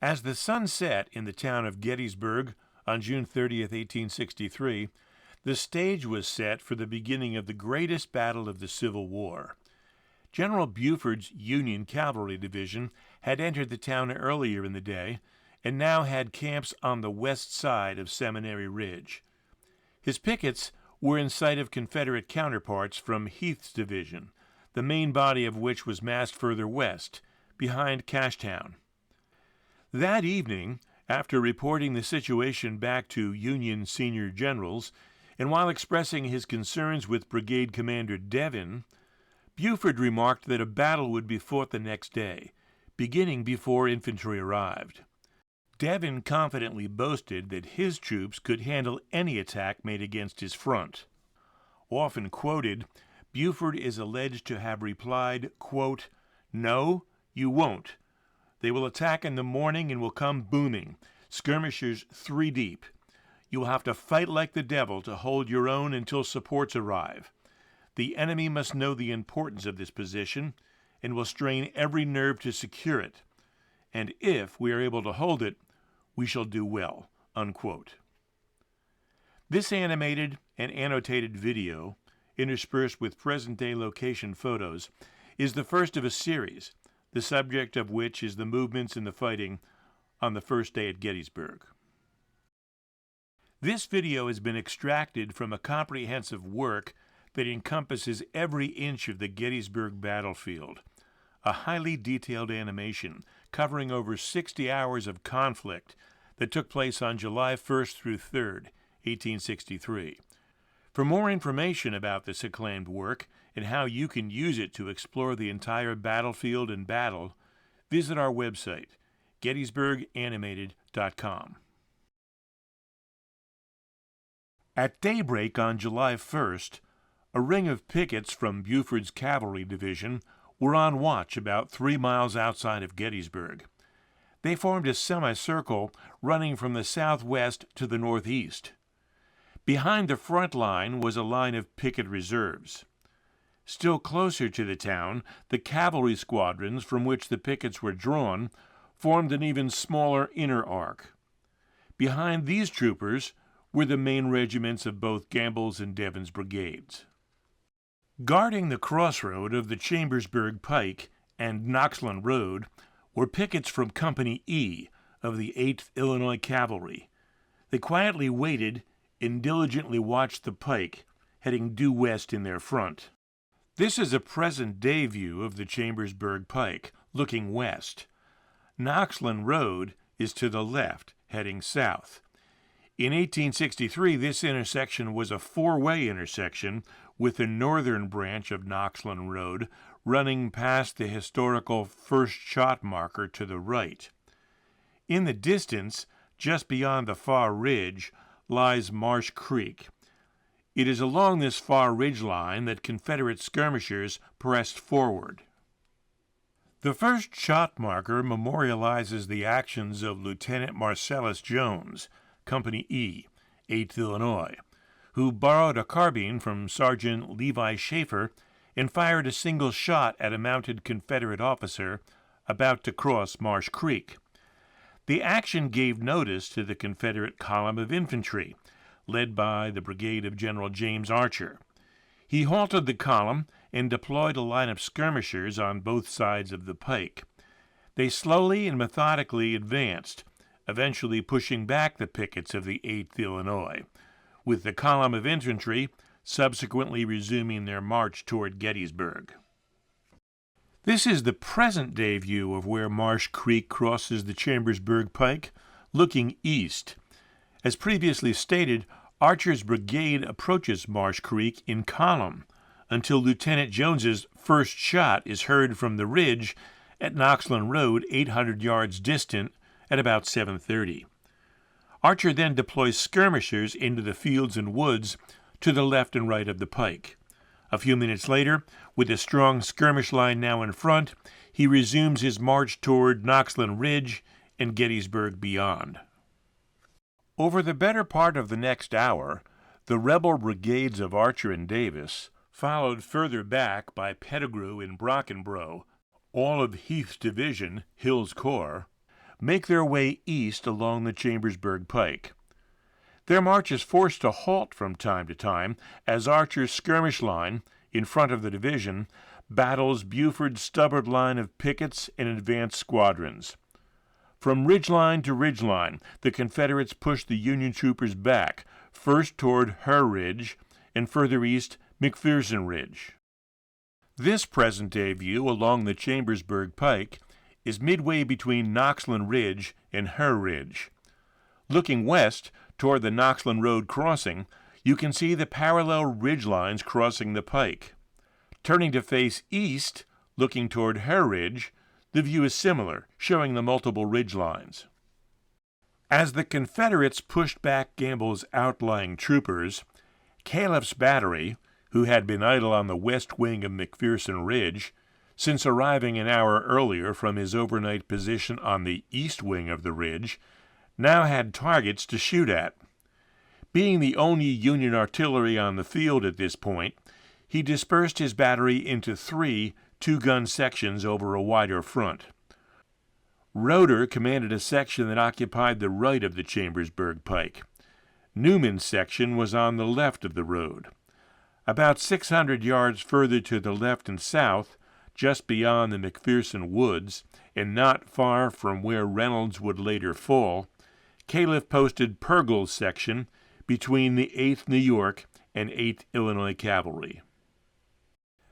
As the sun set in the town of Gettysburg on June 30th, 1863, the stage was set for the beginning of the greatest battle of the Civil War. General Buford's Union Cavalry Division had entered the town earlier in the day and now had camps on the west side of Seminary Ridge. His pickets were in sight of Confederate counterparts from Heth's division, the main body of which was massed further west, behind Cashtown. That evening, after reporting the situation back to Union senior generals, and while expressing his concerns with Brigade Commander Devin, Buford remarked that a battle would be fought the next day, beginning before infantry arrived. Devin confidently boasted that his troops could handle any attack made against his front. Often quoted, Buford is alleged to have replied, quote, "No, you won't. They will attack in the morning and will come booming, skirmishers 3 deep. You will have to fight like the devil to hold your own until supports arrive. The enemy must know the importance of this position and will strain every nerve to secure it. And if we are able to hold it, we shall do well." Unquote. This animated and annotated video, interspersed with present-day location photos, is the first of a series, the subject of which is the movements in the fighting on the first day at Gettysburg. This video has been extracted from a comprehensive work that encompasses every inch of the Gettysburg battlefield, a highly detailed animation covering over 60 hours of conflict that took place on July 1st through 3rd, 1863. For more information about this acclaimed work and how you can use it to explore the entire battlefield and battle, visit our website, gettysburganimated.com. At daybreak on July 1st, a ring of pickets from Buford's cavalry division were on watch about 3 miles outside of Gettysburg. They formed a semicircle running from the southwest to the northeast. Behind the front line was a line of picket reserves. Still closer to the town, the cavalry squadrons from which the pickets were drawn formed an even smaller inner arc. Behind these troopers were the main regiments of both Gamble's and Devin's brigades. Guarding the crossroad of the Chambersburg Pike and Knxlyn Road were pickets from Company E of the 8th Illinois Cavalry. They quietly waited and diligently watched the pike, heading due west in their front. This is a present-day view of the Chambersburg Pike, looking west. Knxlyn Road is to the left, heading south. In 1863, this intersection was a 4-way intersection with the northern branch of Knxlyn Road running past the historical first shot marker to the right. In the distance, just beyond the far ridge, lies Marsh Creek. It is along this far ridge line that Confederate skirmishers pressed forward. The first shot marker memorializes the actions of Lieutenant Marcellus Jones, Company E, 8th Illinois, who borrowed a carbine from Sergeant Levi Schaefer and fired a single shot at a mounted Confederate officer about to cross Marsh Creek. The action gave notice to the Confederate column of infantry, led by the brigade of General James Archer. He halted the column and deployed a line of skirmishers on both sides of the pike. They slowly and methodically advanced, eventually pushing back the pickets of the 8th Illinois, with the column of infantry subsequently resuming their march toward Gettysburg. This is the present-day view of where Marsh Creek crosses the Chambersburg Pike, looking east. As previously stated, Archer's brigade approaches Marsh Creek in column until Lieutenant Jones's first shot is heard from the ridge at Knxlyn Road, 800 yards distant, at about 7:30. Archer then deploys skirmishers into the fields and woods to the left and right of the pike. A few minutes later, with a strong skirmish line now in front, he resumes his march toward Knxlyn Ridge and Gettysburg beyond. Over the better part of the next hour, the rebel brigades of Archer and Davis, followed further back by Pettigrew and Brockenbrough, all of Heth's division, Hill's Corps, make their way east along the Chambersburg Pike. Their march is forced to halt from time to time as Archer's skirmish line, in front of the division, battles Buford's stubborn line of pickets and advanced squadrons. From ridgeline to ridgeline, the Confederates pushed the Union troopers back, first toward Herr Ridge and further east McPherson Ridge. This present-day view along the Chambersburg Pike is midway between Knxlyn Ridge and Herr Ridge. Looking west toward the Knxlyn Road crossing, you can see the parallel ridge lines crossing the pike. Turning to face east, looking toward Herr Ridge, the view is similar, showing the multiple ridge lines. As the Confederates pushed back Gamble's outlying troopers, Calef's battery, who had been idle on the west wing of McPherson Ridge, since arriving an hour earlier from his overnight position on the east wing of the ridge, now had targets to shoot at. Being the only Union artillery on the field at this point, he dispersed his battery into 3 two-gun sections over a wider front. Roeder commanded a section that occupied the right of the Chambersburg Pike. Newman's section was on the left of the road. About 600 yards further to the left and south, just beyond the McPherson Woods, and not far from where Reynolds would later fall, Calef posted Pergel's section between the 8th New York and 8th Illinois Cavalry.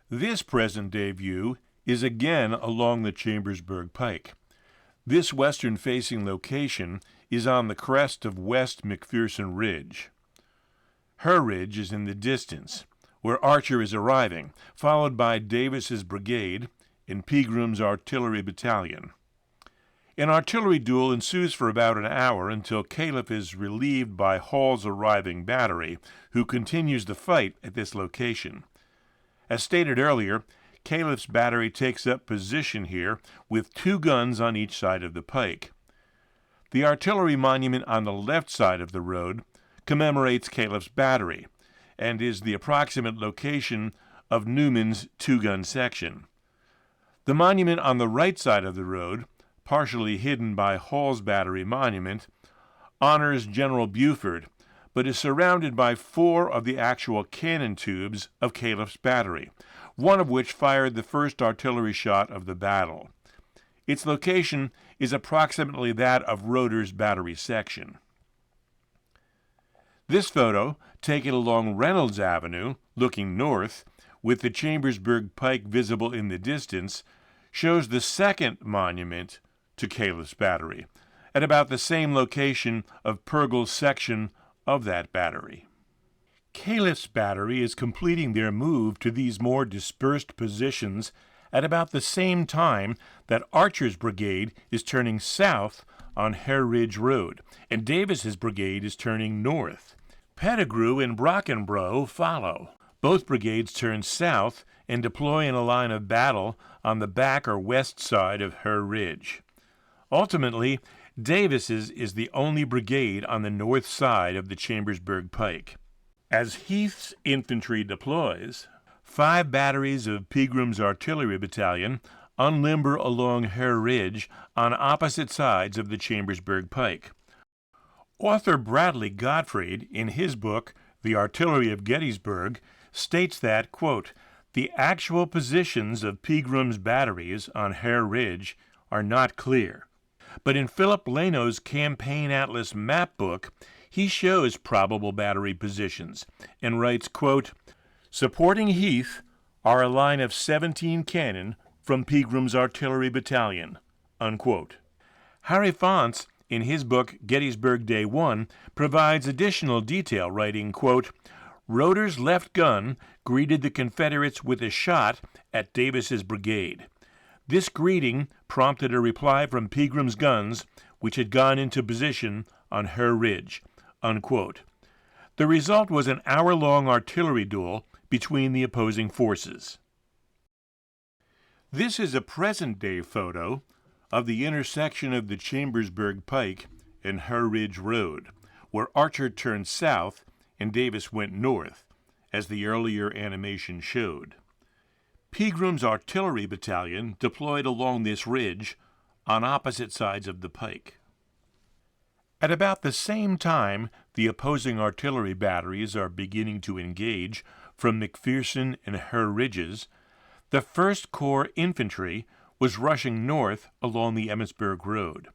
This present-day view is again along the Chambersburg Pike. This western-facing location is on the crest of West McPherson Ridge. Herr Ridge is in the distance, where Archer is arriving, followed by Davis's brigade and Pegram's artillery battalion. An artillery duel ensues for about an hour until Calef is relieved by Hall's arriving battery, who continues the fight at this location. As stated earlier, Calef's battery takes up position here with 2 guns on each side of the pike. The artillery monument on the left side of the road commemorates Calef's battery and is the approximate location of Newman's 2-gun section. The monument on the right side of the road, partially hidden by Hall's battery monument, honors General Buford, but is surrounded by 4 of the actual cannon tubes of Calef's battery, one of which fired the first artillery shot of the battle. Its location is approximately that of Roeder's battery section. This photo, taken along Reynolds Avenue, looking north, with the Chambersburg Pike visible in the distance, shows the second monument to Calef's battery, at about the same location of Pergel's section of that battery. Calef's battery is completing their move to these more dispersed positions at about the same time that Archer's brigade is turning south on Herr Ridge Road, and Davis's brigade is turning north. Pettigrew and Brockenbrough follow. Both brigades turn south and deploy in a line of battle on the back or west side of Herr Ridge. Ultimately, Davis's is the only brigade on the north side of the Chambersburg Pike. As Heth's infantry deploys, 5 batteries of Pegram's artillery battalion unlimber along Herr Ridge on opposite sides of the Chambersburg Pike. Author Bradley Gottfried, in his book, The Artillery of Gettysburg, states that, quote, "The actual positions of Pegram's batteries on Herr Ridge are not clear. But in Philip Leno's Campaign Atlas map book, he shows probable battery positions and writes, quote, supporting Heth are a line of 17 cannon from Pegram's artillery battalion, unquote. Harry Fonts, in his book Gettysburg Day 1, provides additional detail, writing, quote, Roeder's left gun greeted the Confederates with a shot at Davis's brigade. This greeting prompted a reply from Pegram's guns, which had gone into position on Herr Ridge, unquote. The result was an hour-long artillery duel between the opposing forces. This is a present-day photo of the intersection of the Chambersburg Pike and Herr Ridge Road, where Archer turned south and Davis went north, as the earlier animation showed. Pegram's artillery battalion deployed along this ridge, on opposite sides of the Pike. At about the same time, the opposing artillery batteries are beginning to engage from McPherson and Herr ridges. The 1st Corps Infantry was rushing north along the Emmitsburg Rd.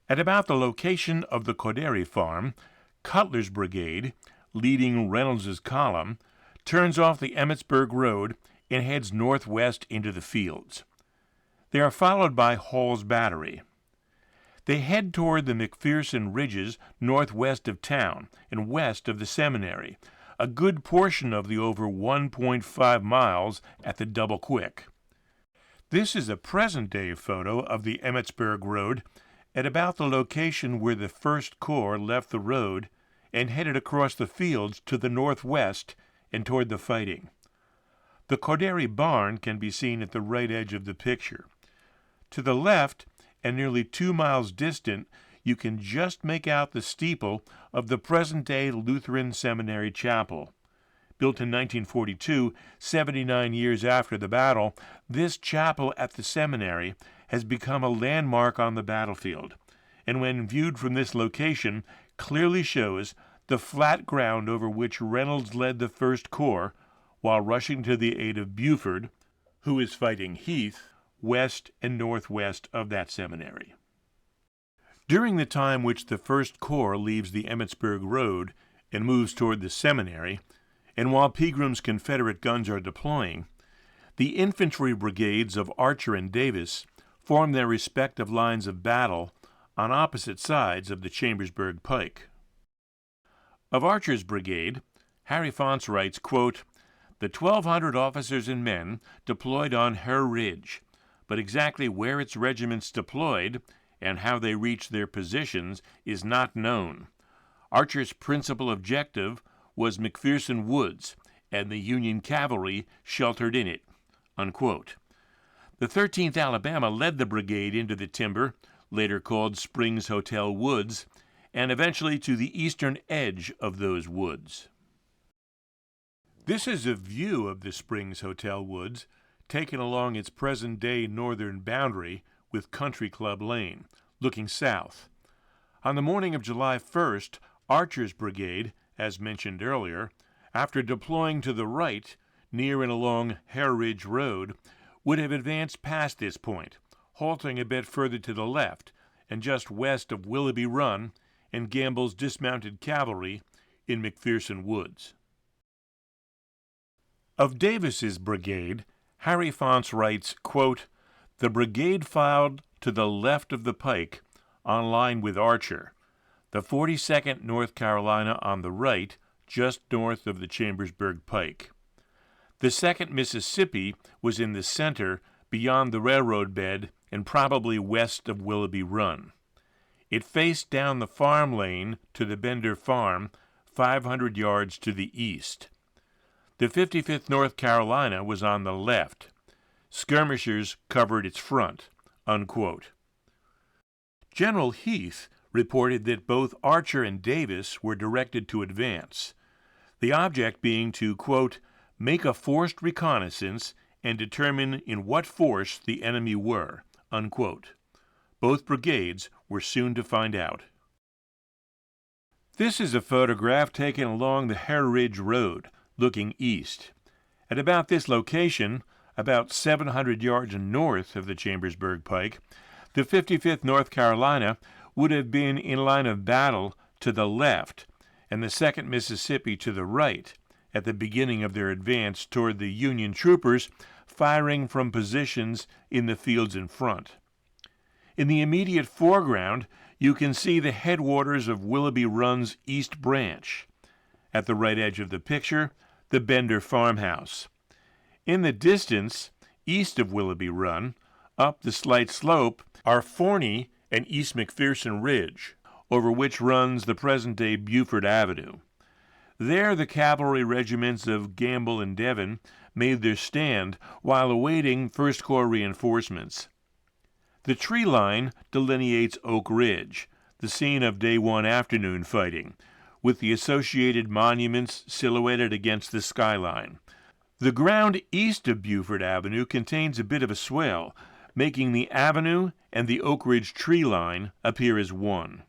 At about the location of the Bt'ry farm, Cutler's brigade, leading Reynolds's column, turns off the Emmitsburg Rd and heads northwest into the fields. They are followed by Hall's battery. They head toward the McPherson ridges northwest of town and west of the seminary, a good portion of the over 1.5 miles at the Double Quick. This is a present-day photo of the Emmitsburg Rd at about the location where the 1st Corps left the road and headed across the fields to the northwest and toward the fighting. The Bt'ry barn can be seen at the right edge of the picture. To the left, and nearly 2 miles distant, you can just make out the steeple of the present-day Lutheran Seminary Chapel. Built in 1942, 79 years after the battle, this chapel at the seminary has become a landmark on the battlefield, and when viewed from this location, clearly shows the flat ground over which Reynolds led the 1st Corps while rushing to the aid of Buford, who is fighting Heth, west and northwest of that seminary. During the time which the 1st Corps leaves the Emmitsburg Rd and moves toward the seminary, and while Pegrams' Confederate guns are deploying, the infantry brigades of Archer and Davis form their respective lines of battle on opposite sides of the Chambersburg Pike. Of Archer's brigade, Harry Fonce writes, quote, "The 1,200 officers and men deployed on Herr Ridge, but exactly where its regiments deployed and how they reached their positions is not known. Archer's principal objective was McPherson Woods, and the Union cavalry sheltered in it." Unquote. The 13th Alabama led the brigade into the timber, later called Springs Hotel Woods, and eventually to the eastern edge of those woods. This is a view of the Springs Hotel Woods, taken along its present-day northern boundary with Country Club Lane, looking south. On the morning of July 1st, Archer's brigade, as mentioned earlier, after deploying to the right, near and along Herr Ridge Road, would have advanced past this point, halting a bit further to the left and just west of Willoughby Run and Gamble's dismounted cavalry in McPherson Woods. Of Davis's brigade, Harry Fonce writes, quote, "The brigade filed to the left of the Pike, on line with Archer, the 42nd North Carolina on the right, just north of the Chambersburg Pike. The 2nd Mississippi was in the center, beyond the railroad bed and probably west of Willoughby Run. It faced down the farm lane to the Bender Farm, 500 yards to the east. The 55th North Carolina was on the left. Skirmishers covered its front." Unquote. General Heth reported that both Archer and Davis were directed to advance, the object being to, quote, "make a forced reconnaissance and determine in what force the enemy were." Unquote. Both brigades were soon to find out. This is a photograph taken along the Herr Ridge Road, looking east. At about this location, about 700 yards north of the Chambersburg Pike, the 55th North Carolina would have been in line of battle to the left, and the 2nd Mississippi to the right, at the beginning of their advance toward the Union troopers firing from positions in the fields in front. In the immediate foreground, you can see the headwaters of Willoughby Run's East Branch. At the right edge of the picture, the Bender farmhouse. In the distance, east of Willoughby Run, up the slight slope, are Forney and East McPherson Ridge, over which runs the present-day Buford Avenue. There the cavalry regiments of Gamble and Devon made their stand while awaiting 1st Corps reinforcements. The tree line delineates Oak Ridge, the scene of Day 1 afternoon fighting, with the associated monuments silhouetted against the skyline. The ground east of Buford Avenue contains a bit of a swale, making the Avenue and the Oak Ridge tree line appear as one.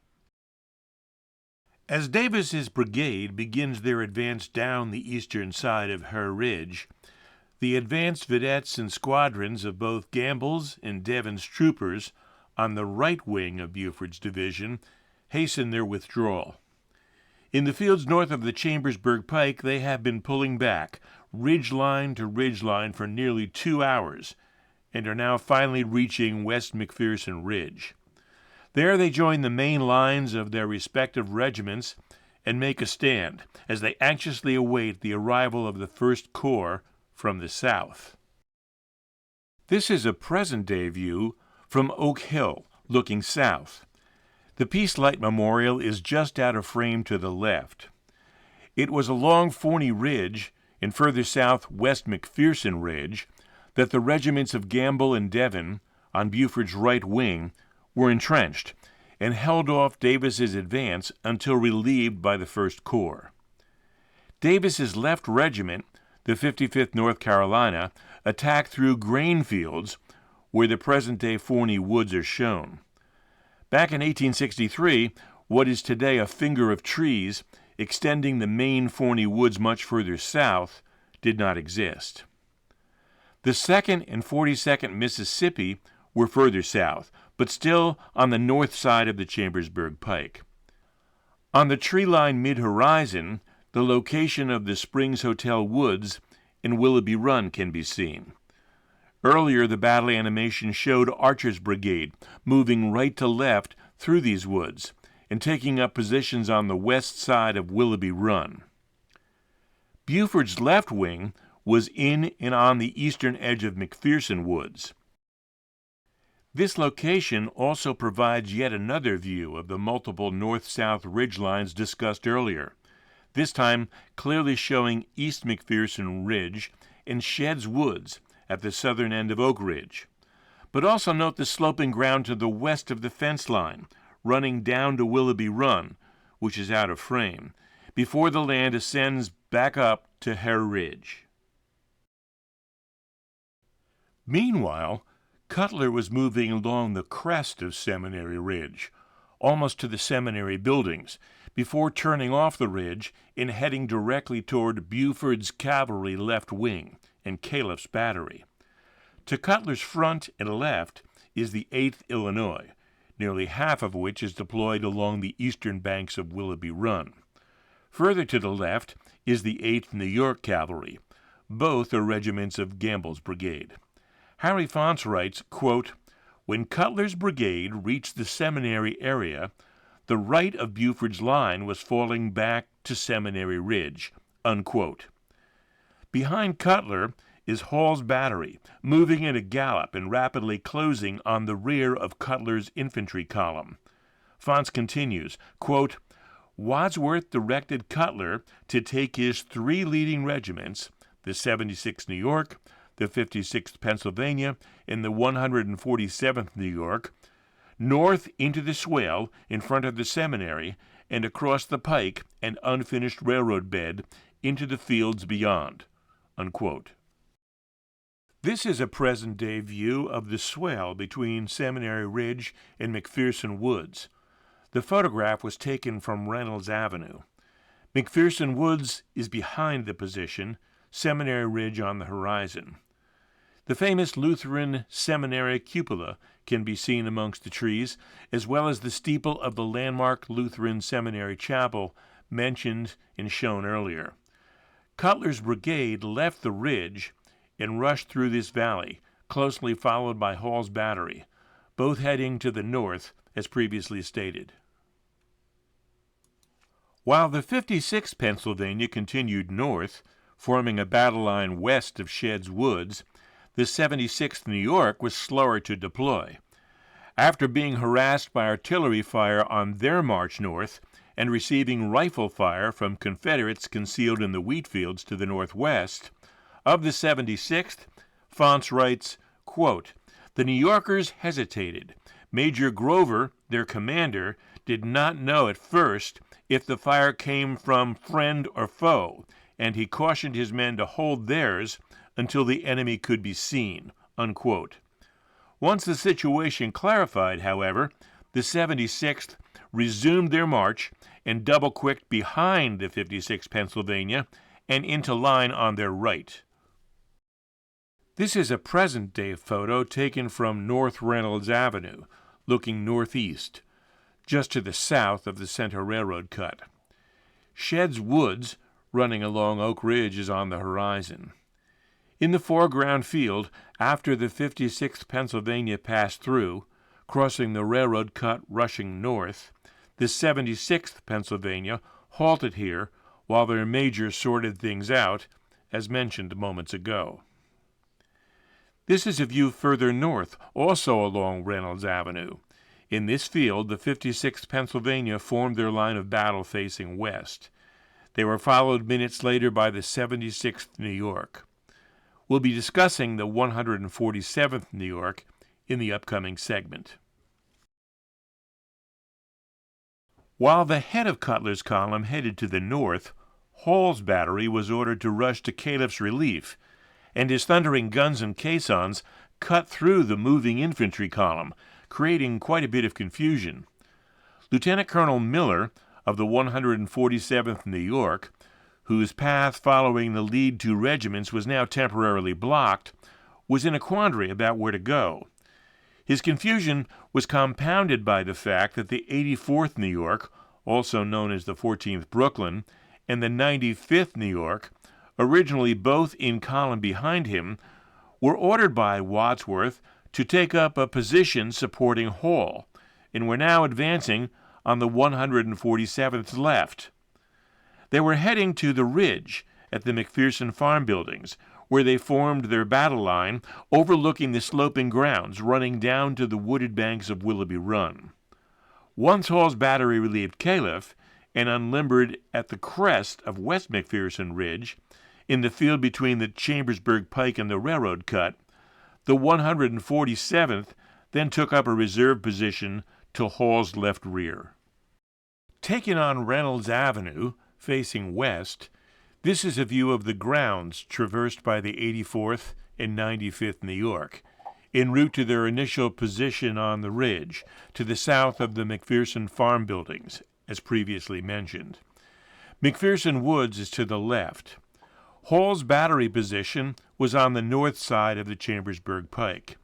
As Davis's brigade begins their advance down the eastern side of Herr Ridge, the advanced vedettes and squadrons of both Gamble's and Devon's troopers on the right wing of Buford's division hasten their withdrawal. In the fields north of the Chambersburg Pike, they have been pulling back, ridge line to ridge line, for nearly 2 hours, and are now finally reaching West McPherson Ridge. There they join the main lines of their respective regiments and make a stand as they anxiously await the arrival of the 1st Corps from the south. This is a present-day view from Oak Hill, looking south. The Peace Light Memorial is just out of frame to the left. It was along Forney Ridge and further south West McPherson Ridge that the regiments of Gamble and Devon on Buford's right wing were entrenched and held off Davis's advance until relieved by the 1st Corps. Davis's left regiment, the 55th North Carolina, attacked through grain fields where the present-day Forney Woods are shown. Back in 1863, what is today a finger of trees extending the main Forney Woods much further south did not exist. The 2nd and 42nd Mississippi were further south, but still on the north side of the Chambersburg Pike. On the tree line mid-horizon, the location of the Springs Hotel Woods and Willoughby Run can be seen. Earlier, the battle animation showed Archer's brigade moving right to left through these woods and taking up positions on the west side of Willoughby Run. Buford's left wing was in and on the eastern edge of McPherson Woods. This location also provides yet another view of the multiple north-south ridge lines discussed earlier, this time clearly showing East McPherson Ridge and Shed's Woods at the southern end of Oak Ridge. But also note the sloping ground to the west of the fence line, running down to Willoughby Run, which is out of frame, before the land ascends back up to Herr Ridge. Meanwhile, Cutler was moving along the crest of Seminary Ridge, almost to the seminary buildings, before turning off the ridge and heading directly toward Buford's cavalry left wing and Calef's battery. To Cutler's front and left is the 8th Illinois, nearly half of which is deployed along the eastern banks of Willoughby Run. Further to the left is the 8th New York Cavalry. Both are regiments of Gamble's brigade. Harry Fonts writes, quote, "When Cutler's brigade reached the seminary area, the right of Buford's line was falling back to Seminary Ridge," unquote. Behind Cutler is Hall's battery, moving at a gallop and rapidly closing on the rear of Cutler's infantry column. Fonts continues, quote, "Wadsworth directed Cutler to take his 3 leading regiments, the 76th New York, the 56th Pennsylvania, and the 147th New York, north into the Swale in front of the seminary and across the Pike and unfinished railroad bed into the fields beyond," unquote. This is a present-day view of the swale between Seminary Ridge and McPherson Woods. The photograph was taken from Reynolds Avenue. McPherson Woods is behind the position, Seminary Ridge on the horizon. The famous Lutheran seminary cupola can be seen amongst the trees, as well as the steeple of the landmark Lutheran Seminary Chapel mentioned and shown earlier. Cutler's brigade left the ridge and rushed through this valley, closely followed by Hall's battery, both heading to the north, as previously stated. While the 56th Pennsylvania continued north, forming a battle line west of Shed's Woods, the 76th New York was slower to deploy. After being harassed by artillery fire on their march north and receiving rifle fire from Confederates concealed in the wheat fields to the northwest, of the 76th, Fonts writes, quote, "The New Yorkers hesitated. Major Grover, their commander, did not know at first if the fire came from friend or foe, and he cautioned his men to hold theirs until the enemy could be seen," unquote. Once the situation clarified, however, the 76th resumed their march and double-quicked behind the 56th Pennsylvania and into line on their right. This is a present-day photo taken from North Reynolds Avenue, looking northeast, just to the south of the Cntr Railroad cut. Shed's Woods, running along Oak Ridge, is on the horizon. In the foreground field, after the 56th Pennsylvania passed through, crossing the railroad cut rushing north, the 76th Pennsylvania halted here while their major sorted things out, as mentioned moments ago. This is a view further north, also along Reynolds Avenue. In this field, the 56th Pennsylvania formed their line of battle facing west. They were followed minutes later by the 76th New York. We'll be discussing the 147th New York in the upcoming segment. While the head of Cutler's column headed to the north, Hall's battery was ordered to rush to Calef's relief, and his thundering guns and caissons cut through the moving infantry column, creating quite a bit of confusion. Lieutenant Colonel Miller of the 147th New York, whose path following the lead two regiments was now temporarily blocked, was in a quandary about where to go. His confusion was compounded by the fact that the 84th New York, also known as the 14th Brooklyn, and the 95th New York, originally both in column behind him, were ordered by Wadsworth to take up a position supporting Hall, and were now advancing on the 147th's left. They were heading to the ridge at the McPherson farm buildings, where they formed their battle line overlooking the sloping grounds running down to the wooded banks of Willoughby Run. Once Hall's battery relieved Calef and unlimbered at the crest of West McPherson Ridge, in the field between the Chambersburg Pike and the railroad cut, the 147th then took up a reserve position to Hall's left rear. Taken on Reynolds Avenue, facing west, this is a view of the grounds traversed by the 84th and 95th New York, en route to their initial position on the ridge, to the south of the McPherson farm buildings, as previously mentioned. McPherson Woods is to the left. Hall's battery position was on the north side of the Chambersburg Pike,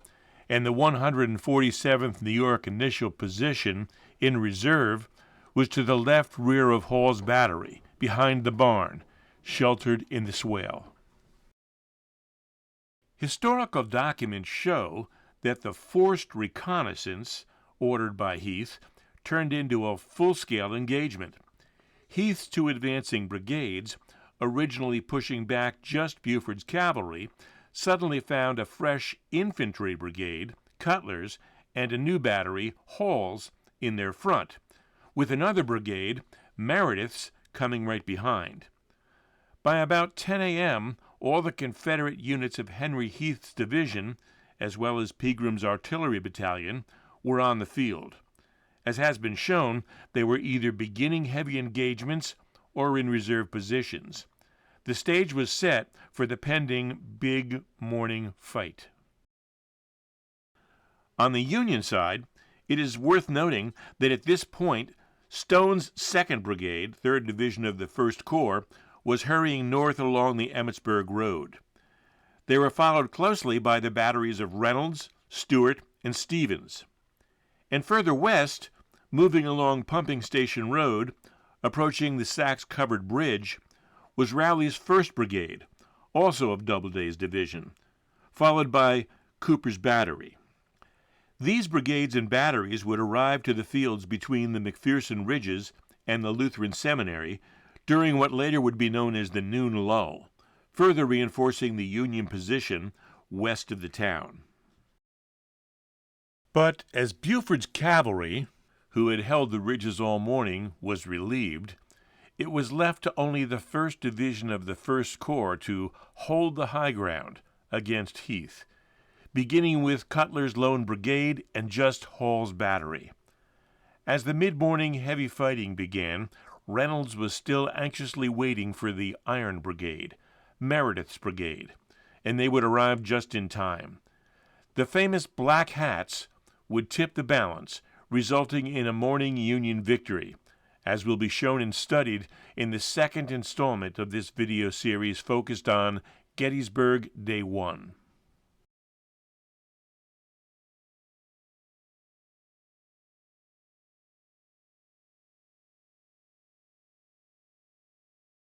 and the 147th New York initial position in reserve was to the left rear of Hall's battery, behind the barn, sheltered in the Swale. Historical documents show that the forced reconnaissance, ordered by Heth, turned into a full-scale engagement. Heth's two advancing brigades, originally pushing back just Buford's cavalry, suddenly found a fresh infantry brigade, Cutlers, and a new battery, Hall's, in their front, with another brigade, Meredith's, coming right behind. By about 10 a.m., all the Confederate units of Henry Heth's division, as well as Pegrams' artillery battalion, were on the field. As has been shown, they were either beginning heavy engagements or in reserve positions. The stage was set for the pending big morning fight. On the Union side, it is worth noting that at this point, Stone's 2nd Brigade, 3rd Division of the 1st Corps, was hurrying north along the Emmitsburg Road. They were followed closely by the batteries of Reynolds, Stewart, and Stevens. And further west, moving along Pumping Station Road, approaching the Sachs-covered bridge, was Rowley's 1st Brigade, also of Doubleday's division, followed by Cooper's battery. These brigades and batteries would arrive to the fields between the McPherson Ridges and the Lutheran Seminary during what later would be known as the noon lull, further reinforcing the Union position west of the town. But as Buford's cavalry, who had held the ridges all morning, was relieved, it was left to only the 1st Division of the 1st Corps to hold the high ground against Heth, beginning with Cutler's lone brigade and just Hall's battery. As the mid-morning heavy fighting began, Reynolds was still anxiously waiting for the Iron Brigade, Meredith's brigade, and they would arrive just in time. The famous Black Hats would tip the balance, resulting in a morning Union victory, as will be shown and studied in the second installment of this video series focused on Gettysburg Day 1.